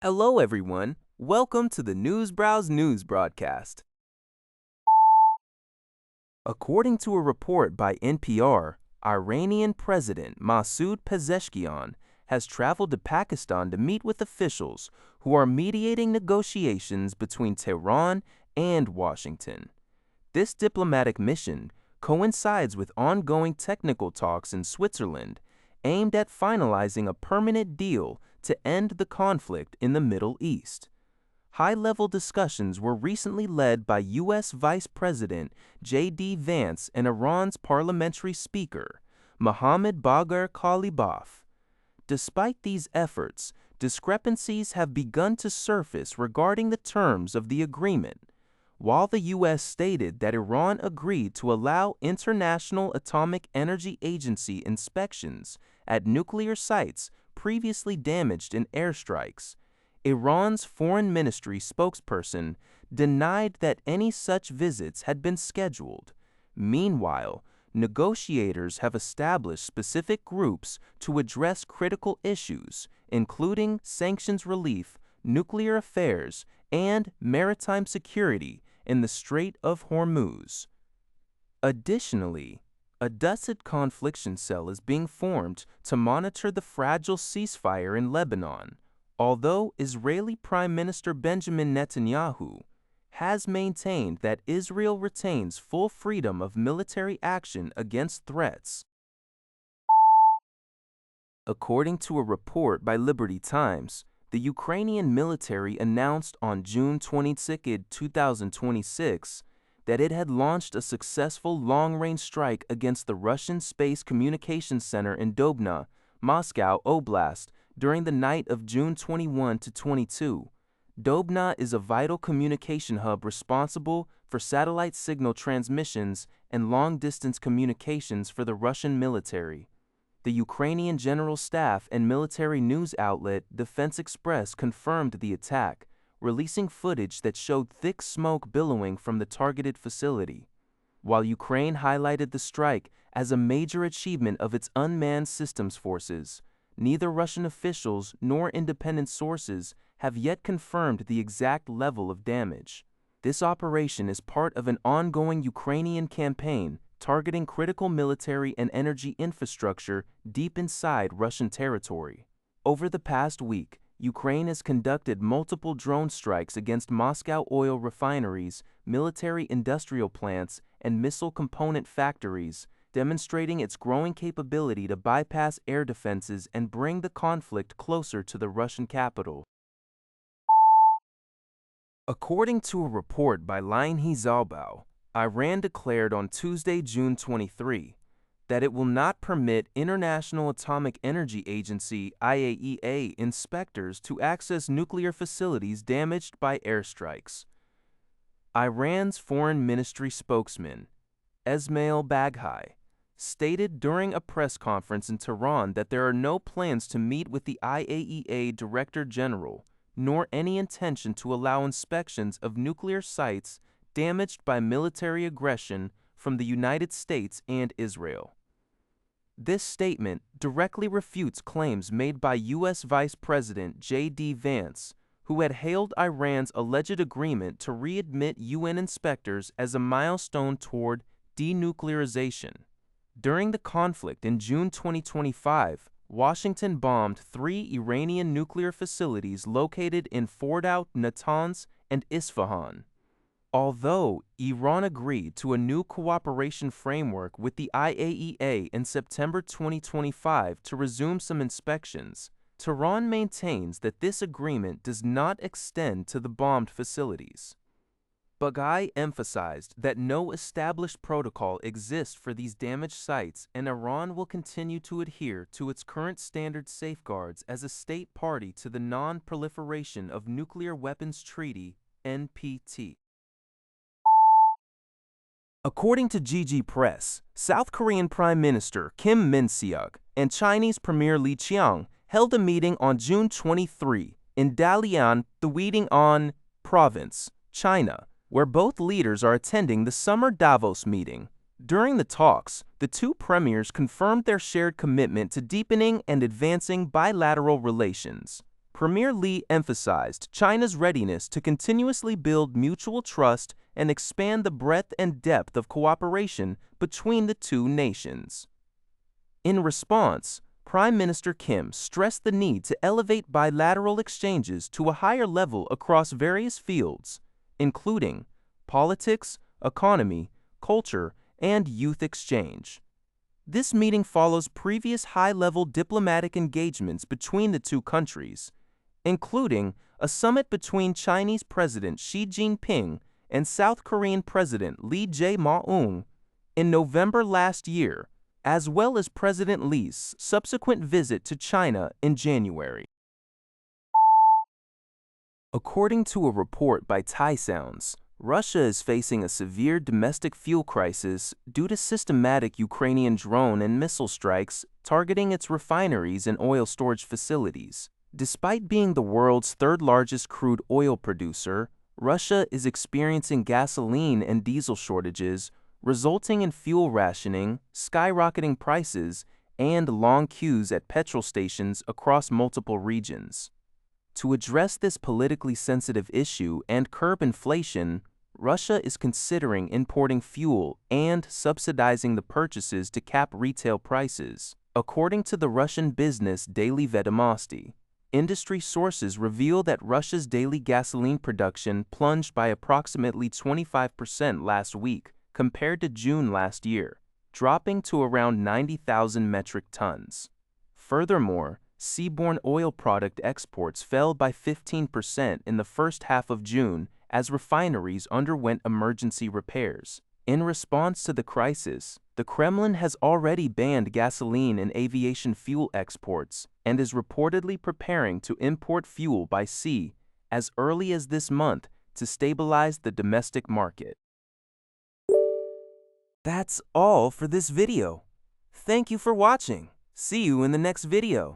Hello, everyone. Welcome to the Newsbrowse News broadcast. According to a report by NPR, Iranian President Masoud Pezeshkian has traveled to Pakistan to meet with officials who are mediating negotiations between Tehran and Washington. This diplomatic mission coincides with ongoing technical talks in Switzerland aimed at finalizing a permanent deal to end the conflict in the Middle East. High-level discussions were recently led by U.S. Vice President J.D. Vance and Iran's parliamentary speaker, Mohammad Bagher Khalibaf. Despite these efforts, discrepancies have begun to surface regarding the terms of the agreement. While the U.S. stated that Iran agreed to allow International Atomic Energy Agency inspections at nuclear sites previously damaged in airstrikes, Iran's foreign ministry spokesperson denied that any such visits had been scheduled. Meanwhile, negotiators have established specific groups to address critical issues, including sanctions relief, nuclear affairs, and maritime security in the Strait of Hormuz. Additionally, a Devastate confliction cell is being formed to monitor the fragile ceasefire in Lebanon, although Israeli Prime Minister Benjamin Netanyahu has maintained that Israel retains full freedom of military action against threats. According to a report by Liberty Times, the Ukrainian military announced on June 22, 2026, that it had launched a successful long-range strike against the Russian Space Communications Center in Dubna, Moscow Oblast, during the night of June 21 to 22. Dubna is a vital communication hub responsible for satellite signal transmissions and long-distance communications for the Russian military. The Ukrainian General Staff and military news outlet Defense Express confirmed the attack, releasing footage that showed thick smoke billowing from the targeted facility. While Ukraine highlighted the strike as a major achievement of its unmanned systems forces, neither Russian officials nor independent sources have yet confirmed the exact level of damage. This operation is part of an ongoing Ukrainian campaign targeting critical military and energy infrastructure deep inside Russian territory. Over the past week, Ukraine has conducted multiple drone strikes against Moscow oil refineries, military industrial plants, and missile component factories, demonstrating its growing capability to bypass air defenses and bring the conflict closer to the Russian capital. According to a report by Lianhe Zhaobao, Iran declared on Tuesday, June 23, that it will not permit International Atomic Energy Agency (IAEA) inspectors to access nuclear facilities damaged by airstrikes. Iran's foreign ministry spokesman, Esmail Baghai, stated during a press conference in Tehran that there are no plans to meet with the IAEA Director General, nor any intention to allow inspections of nuclear sites damaged by military aggression from the United States and Israel. This statement directly refutes claims made by U.S. Vice President J.D. Vance, who had hailed Iran's alleged agreement to readmit UN inspectors as a milestone toward denuclearization. During the conflict in June 2025, Washington bombed 3 Iranian nuclear facilities located in Fordow, Natanz, and Isfahan. Although Iran agreed to a new cooperation framework with the IAEA in September 2025 to resume some inspections, Tehran maintains that this agreement does not extend to the bombed facilities. Baghai emphasized that no established protocol exists for these damaged sites, and Iran will continue to adhere to its current standard safeguards as a state party to the Non-Proliferation of Nuclear Weapons Treaty (NPT). According to GG Press, South Korean Prime Minister Min-seok and Chinese Premier Qiang held a meeting on June 23 in Dalian, the Weidong Province, China, where both leaders are attending the summer Davos meeting. During the talks, the two premiers confirmed their shared commitment to deepening and advancing bilateral relations. Premier Li emphasized China's readiness to continuously build mutual trust and expand the breadth and depth of cooperation between the two nations. In response, Prime Minister Kim stressed the need to elevate bilateral exchanges to a higher level across various fields, including politics, economy, culture, and youth exchange. This meeting follows previous high-level diplomatic engagements between the two countries, including a summit between Chinese President Xi Jinping and South Korean President Lee Jae-myung in November last year, as well as President Lee's subsequent visit to China in January. According to a report by Thai Sounds, Russia is facing a severe domestic fuel crisis due to systematic Ukrainian drone and missile strikes targeting its refineries and oil storage facilities. Despite being the world's third-largest crude oil producer, Russia is experiencing gasoline and diesel shortages, resulting in fuel rationing, skyrocketing prices, and long queues at petrol stations across multiple regions. To address this politically sensitive issue and curb inflation, Russia is considering importing fuel and subsidizing the purchases to cap retail prices. According to the Russian business daily Vedomosty, industry sources reveal that Russia's daily gasoline production plunged by approximately 25% last week compared to June last year, dropping to around 90,000 metric tons. Furthermore, seaborne oil product exports fell by 15% in the first half of June as refineries underwent emergency repairs. In response to the crisis, the Kremlin has already banned gasoline and aviation fuel exports and is reportedly preparing to import fuel by sea as early as this month to stabilize the domestic market. That's all for this video. Thank you for watching. See you in the next video.